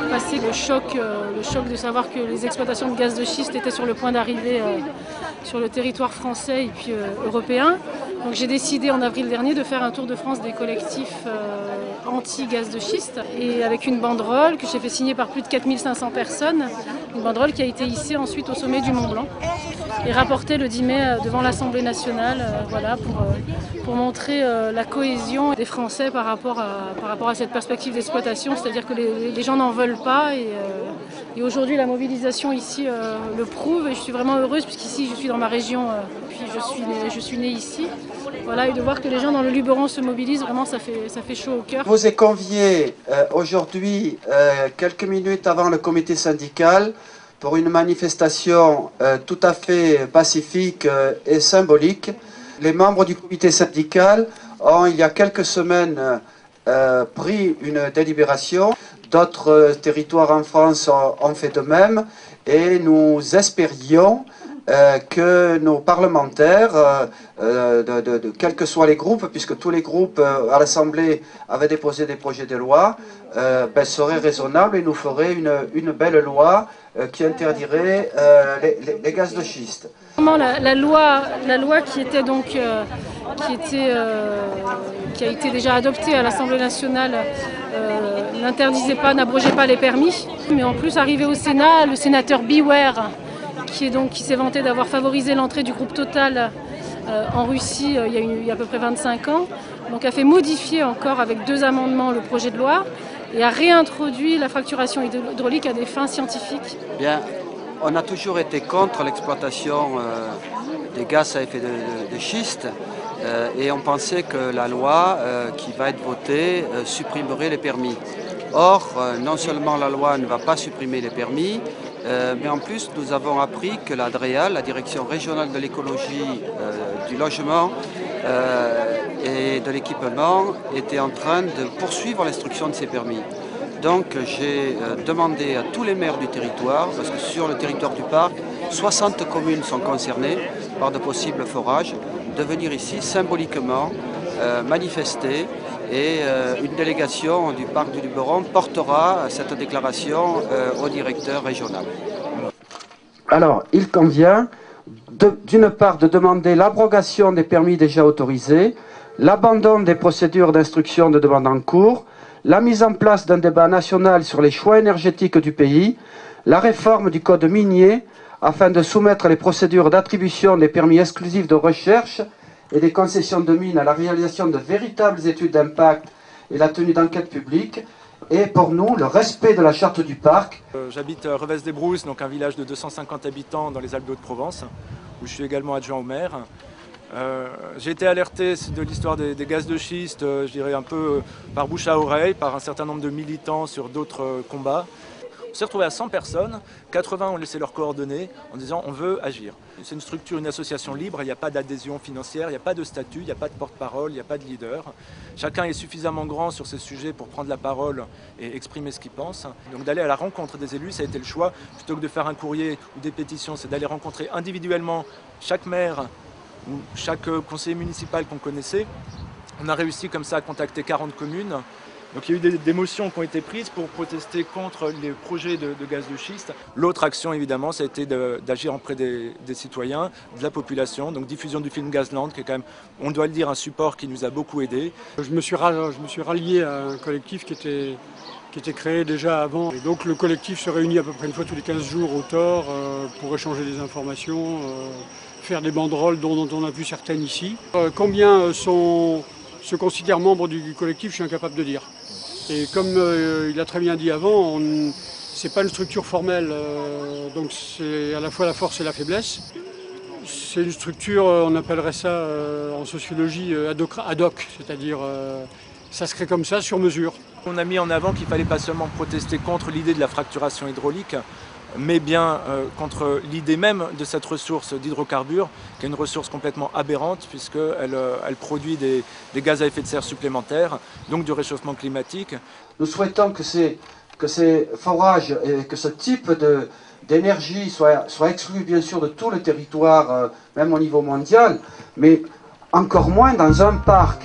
Passer le choc de savoir que les exploitations de gaz de schiste étaient sur le point d'arriver sur le territoire français et puis européen. Donc j'ai décidé en avril dernier de faire un tour de France des collectifs anti-gaz de schiste et avec une banderole que j'ai fait signer par plus de 4500 personnes, une banderole qui a été hissée ensuite au sommet du Mont Blanc et rapportée le 10 mai devant l'Assemblée nationale voilà, pour montrer la cohésion des Français par rapport à cette perspective d'exploitation, c'est-à-dire que les gens n'en veulent pas et aujourd'hui la mobilisation ici le prouve et je suis vraiment heureuse puisqu'ici je suis dans ma région puis je suis née ici. Voilà, et de voir que les gens dans le Luberon se mobilisent, vraiment ça fait chaud au cœur. Je vous ai convié aujourd'hui, quelques minutes avant le comité syndical, pour une manifestation tout à fait pacifique et symbolique. Les membres du comité syndical ont, il y a quelques semaines, pris une délibération. D'autres territoires en France ont fait de même et nous espérions que nos parlementaires, quels que soient les groupes, puisque tous les groupes à l'Assemblée avaient déposé des projets de loi, seraient raisonnables et nous feraient une belle loi qui interdirait les gaz de schiste. La loi qui était donc qui a été déjà adoptée à l'Assemblée nationale n'interdisait pas, n'abrogeait pas les permis, mais en plus arrivé au Sénat, le sénateur Beware, qui s'est vanté d'avoir favorisé l'entrée du groupe Total en Russie il y a à peu près 25 ans, donc a fait modifier encore avec 2 amendements le projet de loi et a réintroduit la fracturation hydraulique à des fins scientifiques. Bien, on a toujours été contre l'exploitation des gaz à effet de schiste et on pensait que la loi qui va être votée supprimerait les permis. Or, non seulement la loi ne va pas supprimer les permis, mais en plus nous avons appris que la DREAL, la Direction régionale de l'écologie, du logement et de l'équipement, était en train de poursuivre l'instruction de ces permis. Donc j'ai demandé à tous les maires du territoire, parce que sur le territoire du parc, 60 communes sont concernées par de possibles forages, de venir ici symboliquement manifester et une délégation du parc du Luberon portera cette déclaration au directeur régional. Alors, il convient d'une part de demander l'abrogation des permis déjà autorisés, l'abandon des procédures d'instruction de demande en cours, la mise en place d'un débat national sur les choix énergétiques du pays, la réforme du code minier afin de soumettre les procédures d'attribution des permis exclusifs de recherche et des concessions de mines à la réalisation de véritables études d'impact et la tenue d'enquêtes publiques, et pour nous, le respect de la charte du parc. J'habite Revès-des-Brousses, donc un village de 250 habitants dans les Alpes-de-Haute-Provence, où je suis également adjoint au maire. J'ai été alerté de l'histoire des gaz de schiste, je dirais un peu par bouche à oreille, par un certain nombre de militants sur d'autres combats. On s'est retrouvé à 100 personnes, 80 ont laissé leurs coordonnées en disant on veut agir. C'est une structure, une association libre, il n'y a pas d'adhésion financière, il n'y a pas de statut, il n'y a pas de porte-parole, il n'y a pas de leader. Chacun est suffisamment grand sur ces sujets pour prendre la parole et exprimer ce qu'il pense. Donc d'aller à la rencontre des élus, ça a été le choix. Plutôt que de faire un courrier ou des pétitions, c'est d'aller rencontrer individuellement chaque maire ou chaque conseiller municipal qu'on connaissait. On a réussi comme ça à contacter 40 communes. Donc il y a eu des motions qui ont été prises pour protester contre les projets de gaz de schiste. L'autre action évidemment, ça a été d'agir auprès des citoyens, de la population, donc diffusion du film Gazland, qui est quand même, on doit le dire, un support qui nous a beaucoup aidés. Je me suis rallié à un collectif qui était créé déjà avant. Et donc le collectif se réunit à peu près une fois tous les 15 jours au Thor pour échanger des informations, faire des banderoles dont on a vu certaines ici. Combien se considèrent membres du collectif, je suis incapable de dire. Et comme il a très bien dit avant, c'est pas une structure formelle, donc c'est à la fois la force et la faiblesse. C'est une structure, on appellerait ça en sociologie ad hoc, c'est-à-dire ça se crée comme ça, sur mesure. On a mis en avant qu'il ne fallait pas seulement protester contre l'idée de la fracturation hydraulique, mais bien contre l'idée même de cette ressource d'hydrocarbures, qui est une ressource complètement aberrante, puisqu'elle produit des gaz à effet de serre supplémentaires, donc du réchauffement climatique. Nous souhaitons que ces forages et que ce type d'énergie soit exclu bien sûr de tout le territoire, même au niveau mondial, mais encore moins dans un parc.